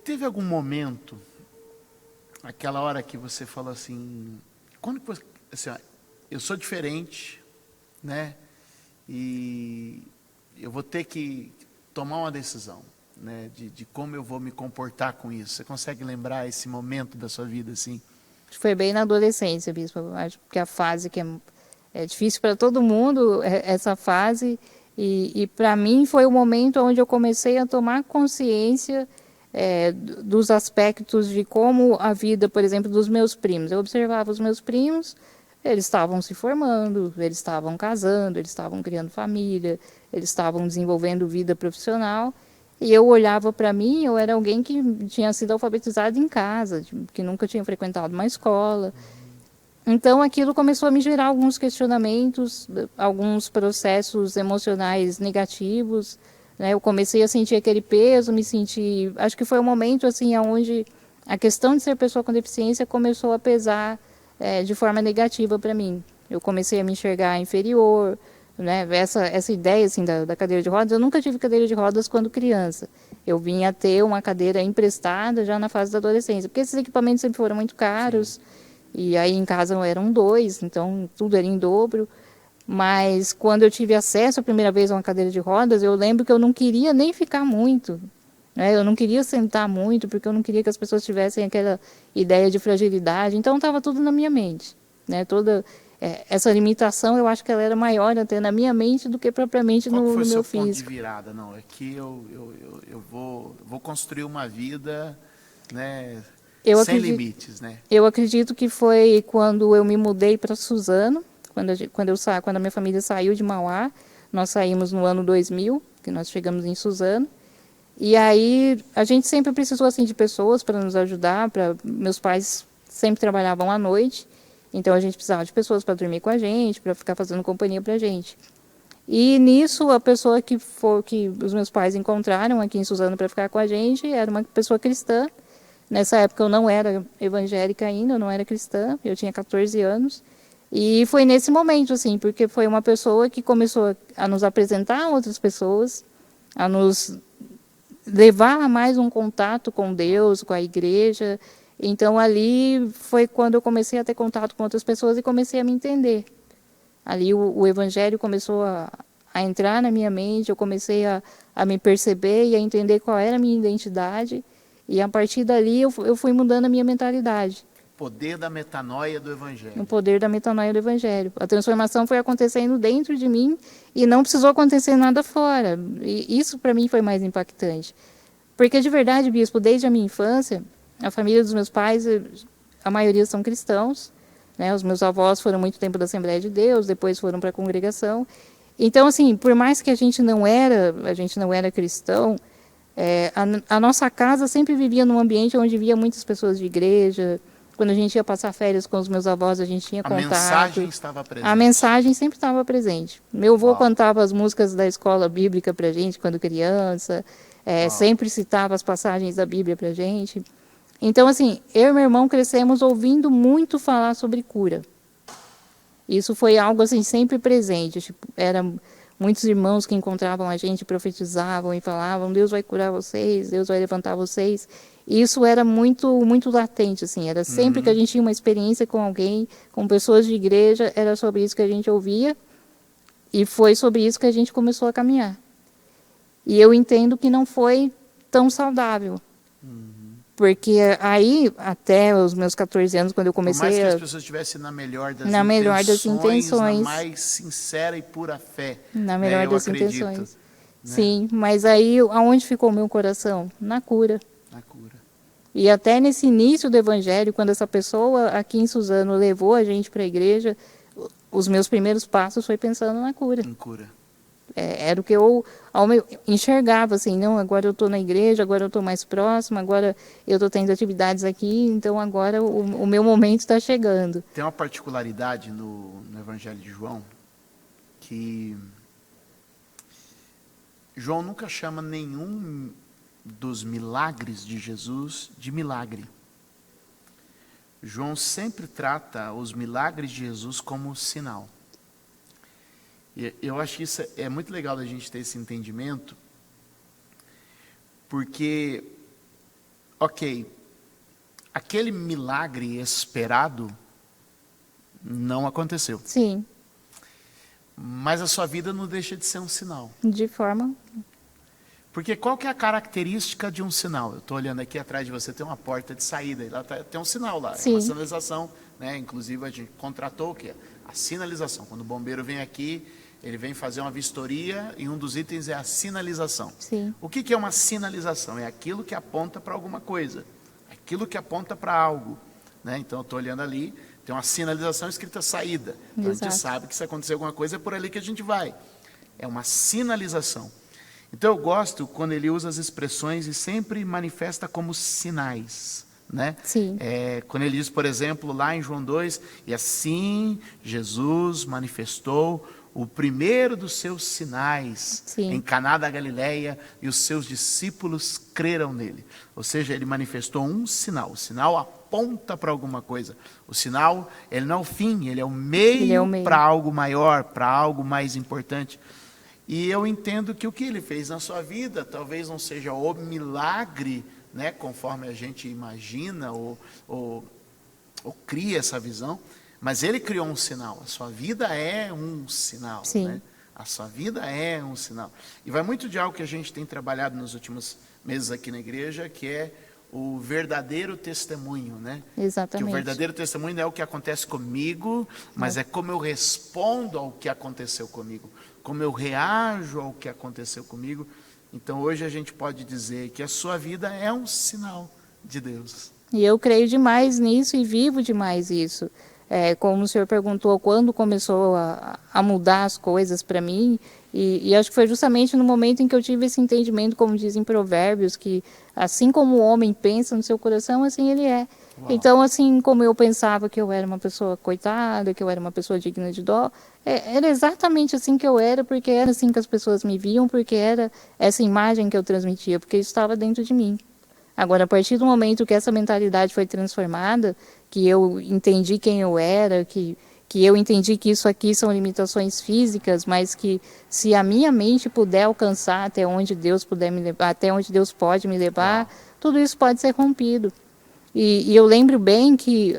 Teve algum momento, aquela hora que você falou assim, quando que você, assim, ó, eu sou diferente, né? E eu vou ter que tomar uma decisão, né? De como eu vou me comportar com isso. Você consegue lembrar esse momento da sua vida, assim? Foi bem na adolescência, Bispo. Eu acho que a fase que é difícil para todo mundo, essa fase. E para mim foi o momento onde eu comecei a tomar consciência dos aspectos de como a vida, por exemplo, dos meus primos. Eu observava os meus primos, eles estavam se formando, eles estavam casando, eles estavam criando família, eles estavam desenvolvendo vida profissional. E eu olhava para mim, eu era alguém que tinha sido alfabetizado em casa, que nunca tinha frequentado uma escola. Então aquilo começou a me gerar alguns questionamentos, alguns processos emocionais negativos, né? Eu comecei a sentir aquele peso, me senti, acho que foi um momento assim onde a questão de ser pessoa com deficiência começou a pesar de forma negativa para mim. Eu comecei a me enxergar inferior, né? Essa ideia assim da cadeira de rodas, eu nunca tive cadeira de rodas quando criança. Eu vinha ter uma cadeira emprestada já na fase da adolescência, porque esses equipamentos sempre foram muito caros. Sim. E aí em casa eram dois, então tudo era em dobro. Mas quando eu tive acesso a primeira vez a uma cadeira de rodas, eu lembro que eu não queria nem ficar muito. Né? Eu não queria sentar muito, porque eu não queria que as pessoas tivessem aquela ideia de fragilidade. Então estava tudo na minha mente. Né? Toda essa limitação, eu acho que ela era maior até na minha mente do que propriamente Qual que foi no o meu seu ponto de físico. virada? Não, é que eu vou construir uma vida, né, Eu sem acredito, limites, né? eu acredito que foi quando eu me mudei para Suzano, quando a minha família saiu de Mauá. Nós saímos no ano 2000, que nós chegamos em Suzano. E aí a gente sempre precisou assim de pessoas para nos ajudar. Meus pais sempre trabalhavam à noite, então a gente precisava de pessoas para dormir com a gente, para ficar fazendo companhia para a gente. E nisso a pessoa que os meus pais encontraram aqui em Suzano para ficar com a gente era uma pessoa cristã. Nessa época eu não era evangélica ainda, eu não era cristã, eu tinha 14 anos. E foi nesse momento, assim, porque foi uma pessoa que começou a nos apresentar a outras pessoas, a nos levar a mais um contato com Deus, com a igreja. Então ali foi quando eu comecei a ter contato com outras pessoas e comecei a me entender. Ali o evangelho começou a entrar na minha mente, eu comecei a me perceber e a entender qual era a minha identidade. E a partir dali eu fui mudando a minha mentalidade. Poder da metanoia do O Evangelho. poder da metanoia do evangelho. A transformação foi acontecendo dentro de mim e não precisou acontecer nada fora. E isso para mim foi mais impactante. Porque de verdade, bispo, desde a minha infância, a família dos meus pais, a maioria são cristãos, né? Os meus avós foram muito tempo da Assembleia de Deus, depois foram para a congregação. Então, assim, por mais que a gente não era cristão, a nossa casa sempre vivia num ambiente onde via muitas pessoas de igreja. Quando a gente ia passar férias com os meus avós, a gente tinha A mensagem contato. estava A presente. mensagem sempre estava presente. Meu avô Uau, cantava as músicas da escola bíblica para a gente quando criança, uau. sempre citava as passagens da Bíblia para a gente. Então, assim, eu e meu irmão crescemos ouvindo muito falar sobre cura. Isso foi algo assim sempre presente. Tipo, era muitos irmãos que encontravam a gente, profetizavam e falavam: Deus vai curar vocês, Deus vai levantar vocês. E isso era muito latente, assim. Era sempre que a Uhum. gente tinha uma experiência com alguém, com pessoas de igreja, era sobre isso que a gente ouvia e foi sobre isso que a gente começou a caminhar. E eu entendo que não foi tão saudável. Porque aí, até os meus 14 anos, quando eu Por mais comecei que as a, pessoas estivessem na melhor das na melhor das intenções, na intenções, mais sincera e pura fé, na né? melhor Eu das acredito, intenções. né? Sim, mas aí aonde ficou o meu coração? Na cura. Na cura. E até nesse início do evangelho, quando essa pessoa aqui em Suzano levou a gente para a igreja, os meus primeiros passos foi pensando na cura. Em cura. Era o que eu enxergava, assim, não, agora eu estou na igreja, agora eu estou mais próxima, agora eu estou tendo atividades aqui, então agora o meu momento está chegando. Tem uma particularidade no Evangelho de João, que João nunca chama nenhum dos milagres de Jesus de milagre. João sempre trata os milagres de Jesus como sinal. E eu acho que isso é muito legal da gente ter esse entendimento, porque ok, aquele milagre esperado não aconteceu. Sim, Mas a sua vida não deixa de ser um sinal. de forma... Porque qual que é a característica de um sinal? Eu estou olhando aqui atrás de você, tem uma porta de saída, e lá tem um sinal lá, Sim. uma sinalização, né? Inclusive a gente contratou o quê? A sinalização. Quando o bombeiro vem aqui, ele vem fazer uma vistoria e um dos itens é a sinalização. Sim. O que é uma sinalização? É aquilo que aponta para alguma coisa, aquilo que aponta para algo, né? Então eu estou olhando ali, tem uma sinalização escrita saída. Então a gente sabe que se acontecer alguma coisa é por ali que a gente vai. É uma sinalização. Então eu gosto quando ele usa as expressões e sempre manifesta como sinais, né? Sim. Quando ele diz, por exemplo, lá em João 2, e assim Jesus manifestou o primeiro dos seus sinais Sim. em Caná da Galileia e os seus discípulos creram nele. Ou seja, ele manifestou um sinal. O sinal aponta para alguma coisa. O sinal, ele não é o fim, ele é o meio, para algo maior, para algo mais importante. E eu entendo que o que ele fez na sua vida talvez não seja o milagre, né, conforme a gente imagina ou cria essa visão, mas ele criou um sinal. A sua vida é um sinal. Sim. Né? A sua vida é um sinal. E vai muito de algo que a gente tem trabalhado nos últimos meses aqui na igreja, que é o verdadeiro testemunho, né? Exatamente. Que o verdadeiro testemunho não é o que acontece comigo, mas é como eu respondo ao que aconteceu comigo, como eu reajo ao que aconteceu comigo. Então hoje a gente pode dizer que a sua vida é um sinal de Deus. E eu creio demais nisso e vivo demais isso. Como o senhor perguntou, quando começou a mudar as coisas para mim, e acho que foi justamente no momento em que eu tive esse entendimento, como dizem Provérbios, que assim como o homem pensa no seu coração, assim ele é. Uau. Então, assim como eu pensava que eu era uma pessoa coitada, que eu era uma pessoa digna de dó, era exatamente assim que eu era, porque era assim que as pessoas me viam, porque era essa imagem que eu transmitia, porque isso estava dentro de mim. Agora, a partir do momento que essa mentalidade foi transformada, que eu entendi quem eu era, que eu entendi que isso aqui são limitações físicas, mas que se a minha mente puder alcançar até onde Deus puder me levar, até onde Deus pode me levar, tudo isso pode ser rompido. E eu lembro bem que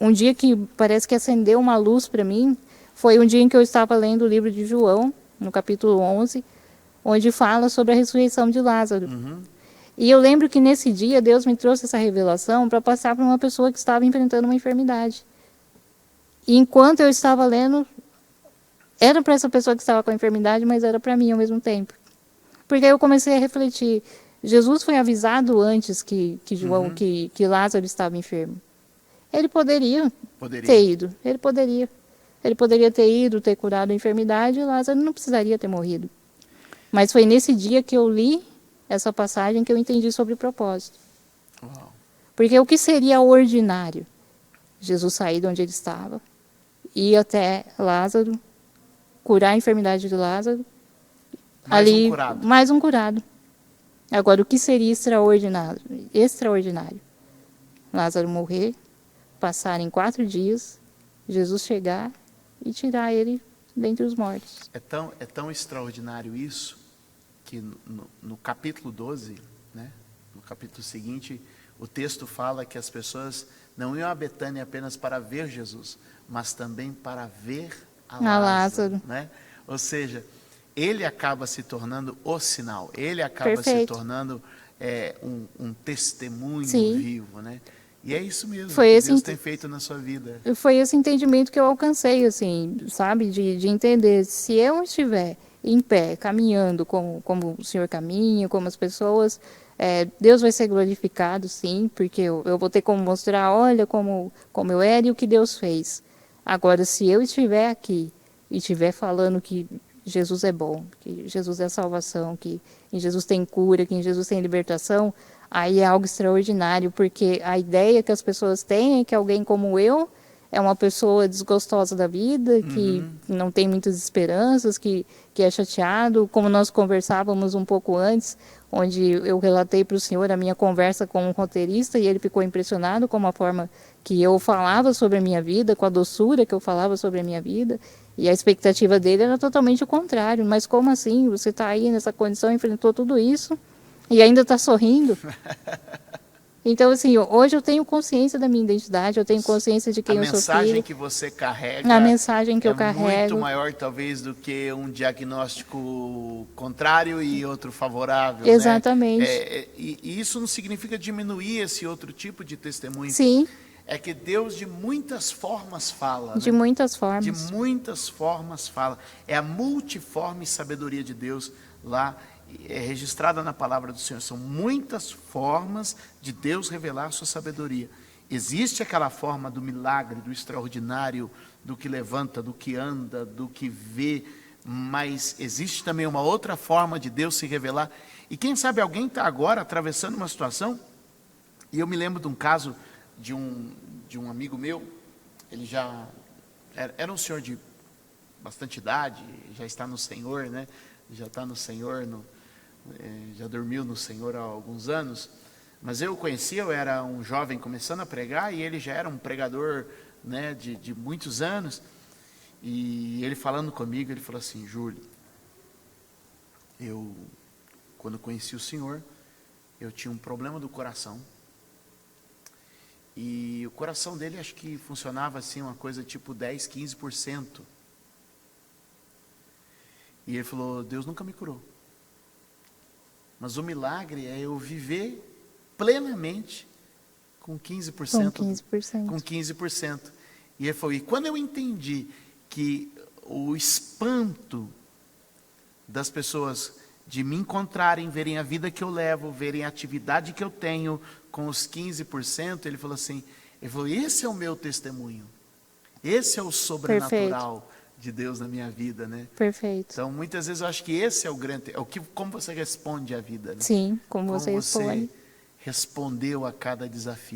um dia que parece que acendeu uma luz para mim, foi um dia em que eu estava lendo o livro de João, no capítulo 11, onde fala sobre a ressurreição de Lázaro. Uhum. E eu lembro que nesse dia Deus me trouxe essa revelação para passar para uma pessoa que estava enfrentando uma enfermidade. E enquanto eu estava lendo, era para essa pessoa que estava com a enfermidade, mas era para mim ao mesmo tempo. Porque aí eu comecei a refletir. Jesus foi avisado antes que João, que Lázaro estava enfermo. Ele poderia ter ido. Ele poderia ter ido, ter curado a enfermidade, e Lázaro não precisaria ter morrido. Mas foi nesse dia que eu li essa passagem que eu entendi sobre o propósito. Uau. Porque o que seria ordinário? Jesus sair de onde ele estava, ir até Lázaro, curar a enfermidade de Lázaro. Mais um curado. Agora, o que seria extraordinário? Lázaro morrer, passarem 4 dias, Jesus chegar e tirar ele dentre os mortos. É tão extraordinário isso, que no capítulo 12, né, no capítulo seguinte, o texto fala que as pessoas não iam a Betânia apenas para ver Jesus, mas também para ver a Lázaro. Né? Ou seja, ele acaba se tornando o sinal, ele acaba se tornando um testemunho vivo, né? E é isso mesmo que Deus tem feito na sua vida. Foi esse entendimento que eu alcancei, assim, sabe, de entender, se eu estiver em pé, caminhando como o Senhor caminha, como as pessoas, Deus vai ser glorificado, sim, porque eu vou ter como mostrar, olha como eu era e o que Deus fez. Agora, se eu estiver aqui e estiver falando que Jesus é bom, que Jesus é a salvação, que em Jesus tem cura, que em Jesus tem libertação, aí é algo extraordinário, porque a ideia que as pessoas têm é que alguém como eu é uma pessoa desgostosa da vida, que não tem muitas esperanças, que é chateado, como nós conversávamos um pouco antes, onde eu relatei para o senhor a minha conversa com um roteirista e ele ficou impressionado com a forma que eu falava sobre a minha vida, com a doçura que eu falava sobre a minha vida, e a expectativa dele era totalmente o contrário. Mas como assim? Você está aí nessa condição, enfrentou tudo isso e ainda está sorrindo? Então, assim, hoje eu tenho consciência da minha identidade, eu tenho consciência de quem A eu sou mensagem filho, que você carrega a mensagem que é eu muito carrego. maior, talvez, do que um diagnóstico contrário e outro favorável, Exatamente. né? E isso não significa diminuir esse outro tipo de testemunho. Sim, É que Deus de muitas formas fala, de né? muitas De formas. muitas formas fala. É a multiforme sabedoria de Deus lá, é registrada na palavra do Senhor. São muitas formas de Deus revelar a sua sabedoria. Existe aquela forma do milagre, do extraordinário, do que levanta, do que anda, do que vê, mas existe também uma outra forma de Deus se revelar. E quem sabe alguém está agora atravessando uma situação, e eu me lembro de um caso de um amigo meu. Ele já era um senhor de bastante idade, já está no Senhor, né? Já está no Senhor, já dormiu no Senhor há alguns anos. Mas eu o conhecia, eu era um jovem começando a pregar, e ele já era um pregador, né, de muitos anos. E ele falando comigo, ele falou assim: Júlio, quando conheci o Senhor, eu tinha um problema do coração. E o coração dele, acho que funcionava assim, uma coisa tipo 10, 15%. E ele falou: Deus nunca me curou. Mas o milagre é eu viver plenamente com 15%. Com 15%. Com 15%. E ele falou: e quando eu entendi que o espanto das pessoas de me encontrarem, verem a vida que eu levo, verem a atividade que eu tenho com os 15%, ele falou assim, esse é o meu testemunho. Esse é o sobrenatural de Deus na minha vida, né? Perfeito. Então, muitas vezes eu acho que esse é o grande, como você responde à vida, né? Sim, como você Como você responde. respondeu a cada desafio.